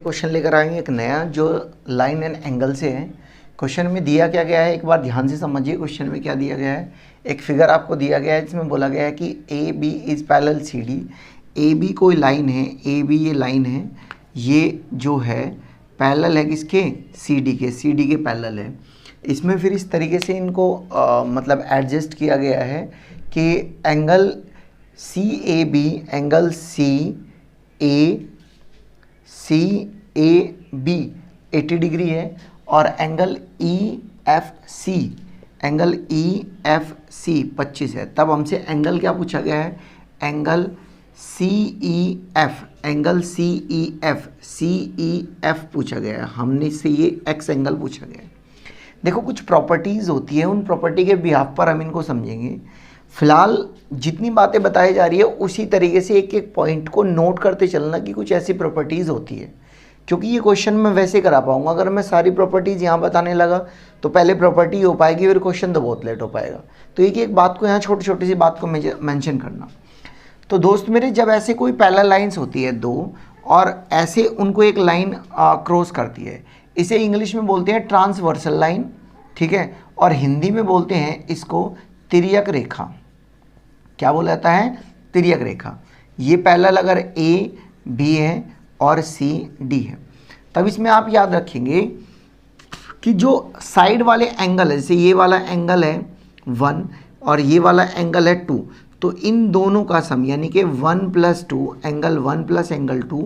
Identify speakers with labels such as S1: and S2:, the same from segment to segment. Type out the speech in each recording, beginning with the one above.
S1: Question लेकर आएंगे एक नया जो लाइन एंड एंगल से है। क्वेश्चन में दिया क्या गया है, एक बार ध्यान से समझिए। क्वेश्चन में क्या दिया गया है, एक फिगर आपको दिया गया है जिसमें बोला गया है कि A B is parallel C D. A B कोई लाइन है, ए बी ये लाइन है, ये जो है पैरेलल है किसके, सी डी के, सी डी के पैरेलल है। इसमें फिर इस तरीके से इनको मतलब एडजस्ट किया गया है कि angle C A B, angle C A B 80 degree है और angle E F C, angle E F C 25 है। तब हमसे एंगल क्या पूछा गया है, angle C E F, angle C E F पूछा गया है। हमने इससे ये एक्स एंगल पूछा गया है। देखो कुछ प्रॉपर्टीज़ होती है, उन प्रॉपर्टी के बिहाफ पर हम इनको समझेंगे। फिलहाल जितनी बातें बताई जा रही है उसी तरीके से एक एक पॉइंट को नोट करते चलना कि कुछ ऐसी प्रॉपर्टीज़ होती है, क्योंकि ये क्वेश्चन मैं वैसे करा पाऊंगा। अगर मैं सारी प्रॉपर्टीज़ यहाँ बताने लगा तो पहले प्रॉपर्टी हो पाएगी, फिर क्वेश्चन तो बहुत लेट हो पाएगा। तो एक एक बात को यहाँ छोटी छोटी सी बात को मेंशन करना। तो दोस्त मेरे, जब ऐसे कोई पैरेलल लाइन्स होती है दो और ऐसे उनको एक लाइन क्रॉस करती है, इसे इंग्लिश में बोलते हैं ट्रांसवर्सल लाइन, ठीक है, और हिंदी में बोलते हैं इसको तिर्यक रेखा। क्या बोला जाता है, तिर्यक रेखा। ये पैरेलल अगर ए बी है और सी डी है, तब इसमें आप याद रखेंगे कि जो साइड वाले एंगल है, जैसे ये वाला एंगल है 1 और ये वाला एंगल है 2, तो इन दोनों का सम यानी कि 1 + 2, एंगल 1 + एंगल 2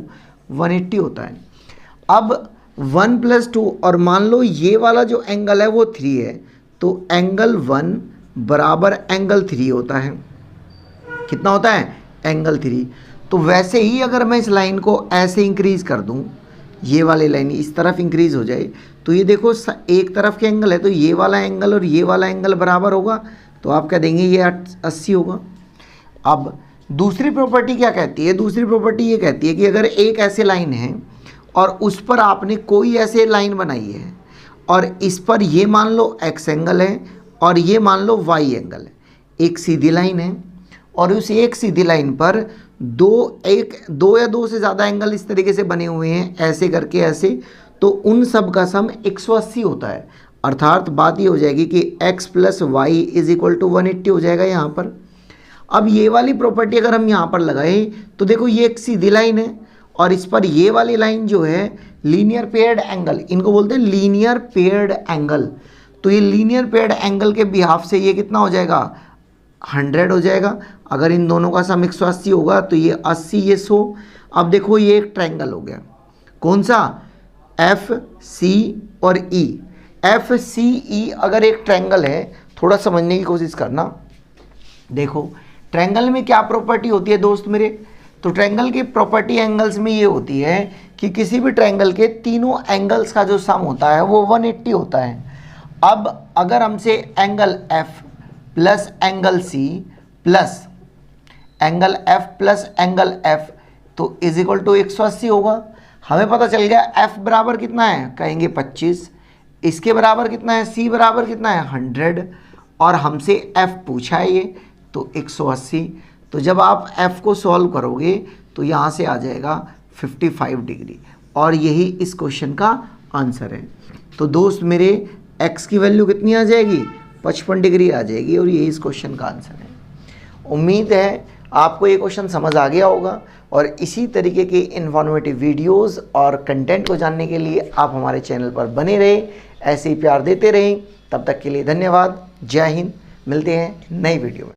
S1: 180 होता है। अब 1 + 2 और मान लो ये वाला जो एंगल है वो 3 है, तो एंगल 1 बराबर एंगल 3 होता है। कितना होता है, एंगल 3। तो वैसे ही अगर मैं इस लाइन को ऐसे इंक्रीज़ कर दूं, ये वाली लाइन इस तरफ इंक्रीज़ हो जाए, तो ये देखो एक तरफ के एंगल है, तो ये वाला एंगल और ये वाला एंगल बराबर होगा, तो आप क्या देंगे, ये 80 होगा। अब दूसरी प्रॉपर्टी क्या कहती है, दूसरी प्रॉपर्टी ये कहती है कि अगर एक ऐसे लाइन है और उस पर आपने कोई ऐसे लाइन बनाई है और इस पर ये मान लो एक्स एंगल है और ये मान लो वाई एंगल है, एक सीधी लाइन है और उस एक सीधी लाइन पर दो या दो से ज़्यादा एंगल इस तरीके से बने हुए हैं, ऐसे करके ऐसे, तो उन सब का सम 180 होता है। अर्थात बात ये हो जाएगी कि x + y = 180 हो जाएगा यहाँ पर। अब ये वाली प्रॉपर्टी अगर हम यहाँ पर लगाएं तो देखो ये एक सीधी लाइन है और इस पर ये वाली लाइन जो है लीनियर पेयर्ड एंगल, इनको बोलते हैं लीनियर पेयर्ड एंगल। तो ये लीनियर पेयर्ड एंगल के बिहाफ से ये कितना हो जाएगा, 100 हो जाएगा। अगर इन दोनों का सम 180 होगा तो ये 80, ये 100। अब देखो ये एक ट्रायंगल हो गया, कौन सा, एफ सी और ई। एफ सी ई अगर एक ट्रायंगल है, थोड़ा समझने की कोशिश करना। देखो ट्रायंगल में क्या प्रॉपर्टी होती है दोस्त मेरे, तो ट्रायंगल की प्रॉपर्टी एंगल्स में ये होती है कि किसी भी ट्रायंगल के तीनों एंगल्स का जो सम होता है वो 180 होता है। अब अगर हमसे angle F plus angle C plus angle F plus angle F तो = 180 होगा। हमें पता चल गया एफ बराबर कितना है, कहेंगे 25, इसके बराबर कितना है, सी बराबर कितना है 100, और हमसे एफ पूछा है ये, तो 180। तो जब आप एफ को सॉल्व करोगे तो यहाँ से आ जाएगा 55 डिग्री, और यही इस क्वेश्चन का आंसर है। तो दोस्त मेरे एक्स की वैल्यू कितनी आ जाएगी, 55 डिग्री आ जाएगी, और यही इस क्वेश्चन का आंसर है। उम्मीद है आपको ये क्वेश्चन समझ आ गया होगा, और इसी तरीके के इन्फॉर्मेटिव वीडियोस और कंटेंट को जानने के लिए आप हमारे चैनल पर बने रहें, ऐसे ही प्यार देते रहें। तब तक के लिए धन्यवाद, जय हिंद। मिलते हैं नई वीडियो में।